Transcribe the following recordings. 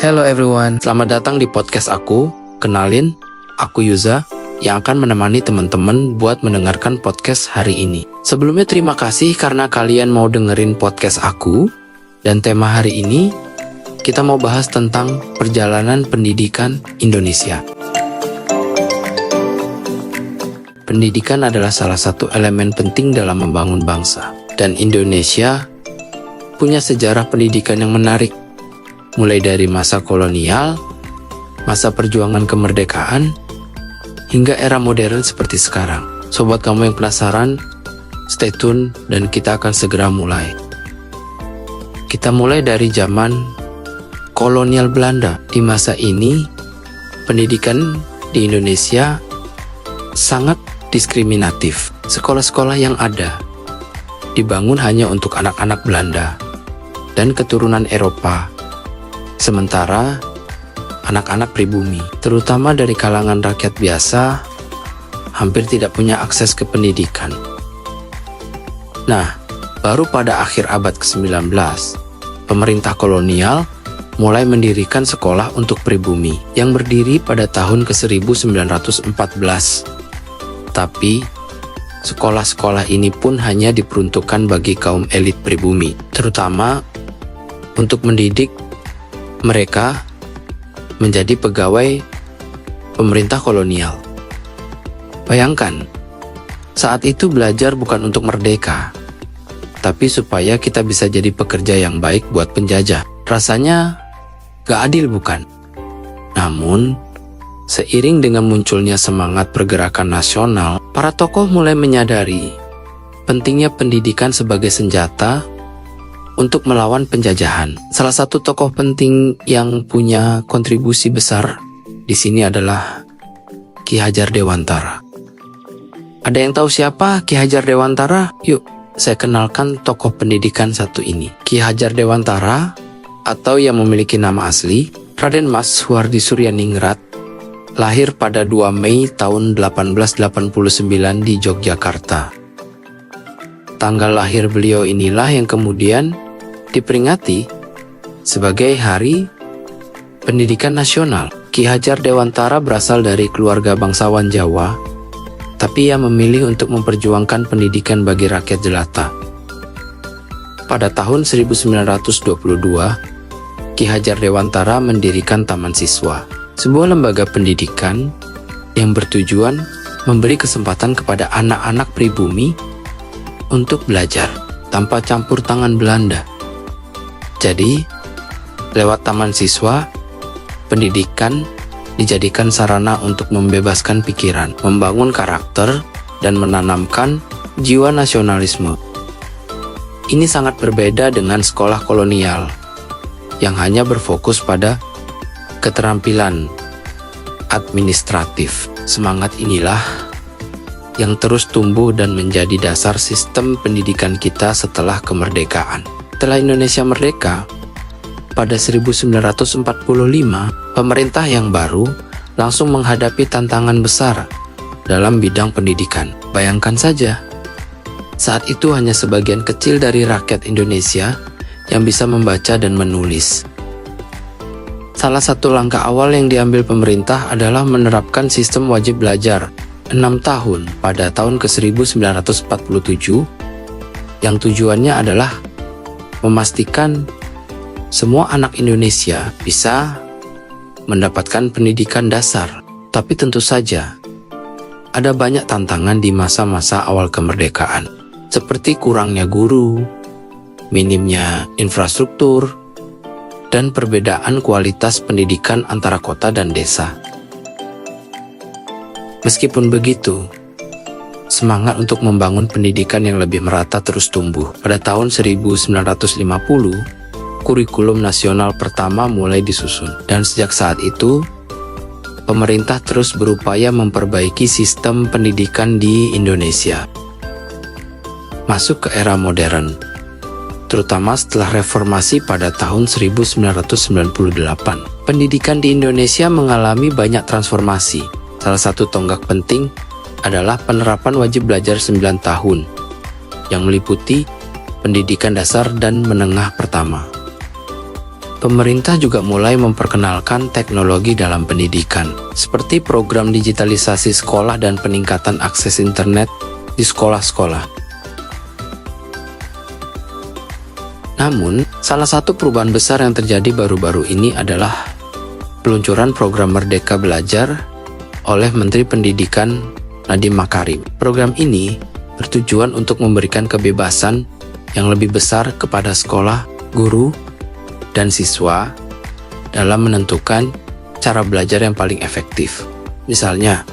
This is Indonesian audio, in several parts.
Hello everyone, selamat datang di podcast aku. Kenalin, aku Yuza yang akan menemani teman-teman buat mendengarkan podcast hari ini. Sebelumnya terima kasih karena kalian mau dengerin podcast aku. Dan tema hari ini, kita mau bahas tentang perjalanan pendidikan Indonesia. Pendidikan adalah salah satu elemen penting dalam membangun bangsa. Dan Indonesia punya sejarah pendidikan yang menarik. Mulai dari masa kolonial, masa perjuangan kemerdekaan, hingga era modern seperti sekarang. Sobat kamu yang penasaran, stay tune dan kita akan segera mulai. Kita mulai dari zaman kolonial Belanda. Di masa ini, pendidikan di Indonesia sangat diskriminatif. Sekolah-sekolah yang ada dibangun hanya untuk anak-anak Belanda dan keturunan Eropa. Sementara anak-anak pribumi, terutama dari kalangan rakyat biasa, hampir tidak punya akses ke pendidikan. Nah, baru pada akhir abad ke-19, pemerintah kolonial mulai mendirikan sekolah untuk pribumi yang berdiri pada tahun ke-1914. Tapi, sekolah-sekolah ini pun hanya diperuntukkan bagi kaum elit pribumi, terutama untuk mendidik mereka menjadi pegawai pemerintah kolonial. Bayangkan, saat itu belajar bukan untuk merdeka, tapi supaya kita bisa jadi pekerja yang baik buat penjajah. Rasanya gak adil bukan? Namun, seiring dengan munculnya semangat pergerakan nasional, para tokoh mulai menyadari pentingnya pendidikan sebagai senjata untuk melawan penjajahan. Salah satu tokoh penting yang punya kontribusi besar di sini adalah Ki Hajar Dewantara. Ada yang tahu siapa Ki Hajar Dewantara? Yuk, saya kenalkan tokoh pendidikan satu ini. Ki Hajar Dewantara, atau yang memiliki nama asli, Raden Mas Suhardi Suryaningrat, lahir pada 2 Mei tahun 1889 di Yogyakarta. Tanggal lahir beliau inilah yang kemudian diperingati sebagai Hari Pendidikan Nasional. Ki Hajar Dewantara berasal dari keluarga bangsawan Jawa, tapi ia memilih untuk memperjuangkan pendidikan bagi rakyat jelata. Pada tahun 1922, Ki Hajar Dewantara mendirikan Taman Siswa, sebuah lembaga pendidikan yang bertujuan memberi kesempatan kepada anak-anak pribumi untuk belajar tanpa campur tangan Belanda. Jadi, lewat Taman Siswa, pendidikan dijadikan sarana untuk membebaskan pikiran, membangun karakter, dan menanamkan jiwa nasionalisme. Ini sangat berbeda dengan sekolah kolonial yang hanya berfokus pada keterampilan administratif. Semangat inilah yang terus tumbuh dan menjadi dasar sistem pendidikan kita setelah kemerdekaan. Setelah Indonesia merdeka, pada 1945, pemerintah yang baru langsung menghadapi tantangan besar dalam bidang pendidikan. Bayangkan saja, saat itu hanya sebagian kecil dari rakyat Indonesia yang bisa membaca dan menulis. Salah satu langkah awal yang diambil pemerintah adalah menerapkan sistem wajib belajar 6 tahun pada tahun ke-1947, yang tujuannya adalah memastikan semua anak Indonesia bisa mendapatkan pendidikan dasar. Tapi tentu saja, ada banyak tantangan di masa-masa awal kemerdekaan, seperti kurangnya guru, minimnya infrastruktur, dan perbedaan kualitas pendidikan antara kota dan desa. Meskipun begitu, semangat untuk membangun pendidikan yang lebih merata terus tumbuh. Pada tahun 1950, kurikulum nasional pertama mulai disusun. Dan sejak saat itu, pemerintah terus berupaya memperbaiki sistem pendidikan di Indonesia. Masuk ke era modern, terutama setelah reformasi pada tahun 1998. Pendidikan di Indonesia mengalami banyak transformasi. Salah satu tonggak penting adalah penerapan wajib belajar 9 tahun, yang meliputi pendidikan dasar dan menengah pertama. pemerintah juga mulai memperkenalkan teknologi dalam pendidikan, seperti program digitalisasi sekolah dan peningkatan akses internet di sekolah-sekolah. Namun, salah satu perubahan besar yang terjadi baru-baru ini adalah peluncuran program Merdeka Belajar oleh Menteri Pendidikan Nadiem Makarim. Program ini bertujuan untuk memberikan kebebasan yang lebih besar kepada sekolah, guru, dan siswa dalam menentukan cara belajar yang paling efektif. Misalnya,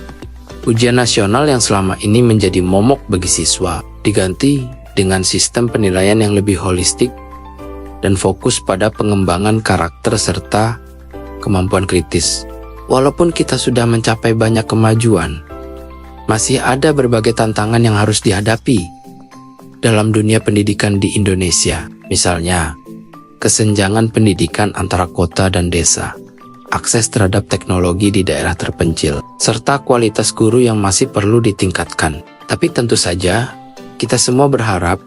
ujian nasional yang selama ini menjadi momok bagi siswa diganti dengan sistem penilaian yang lebih holistik dan fokus pada pengembangan karakter serta kemampuan kritis. Walaupun kita sudah mencapai banyak kemajuan, masih ada berbagai tantangan yang harus dihadapi dalam dunia pendidikan di Indonesia. Misalnya, kesenjangan pendidikan antara kota dan desa, akses terhadap teknologi di daerah terpencil, serta kualitas guru yang masih perlu ditingkatkan. Tapi tentu saja, kita semua berharap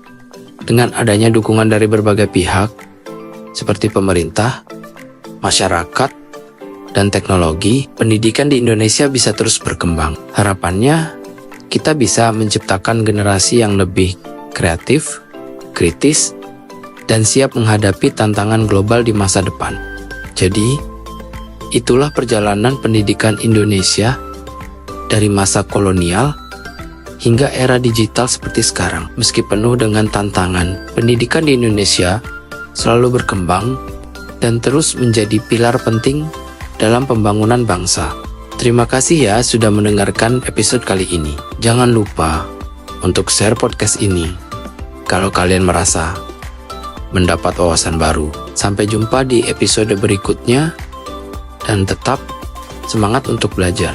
dengan adanya dukungan dari berbagai pihak, seperti pemerintah, masyarakat, dan teknologi, pendidikan di Indonesia bisa terus berkembang. Harapannya, kita bisa menciptakan generasi yang lebih kreatif, kritis, dan siap menghadapi tantangan global di masa depan. Jadi, itulah perjalanan pendidikan Indonesia dari masa kolonial hingga era digital seperti sekarang. Meski penuh dengan tantangan, pendidikan di Indonesia selalu berkembang dan terus menjadi pilar penting dalam pembangunan bangsa. Terima kasih ya sudah mendengarkan episode kali ini. Jangan lupa untuk share podcast ini kalau kalian merasa mendapat wawasan baru. Sampai jumpa di episode berikutnya dan tetap semangat untuk belajar.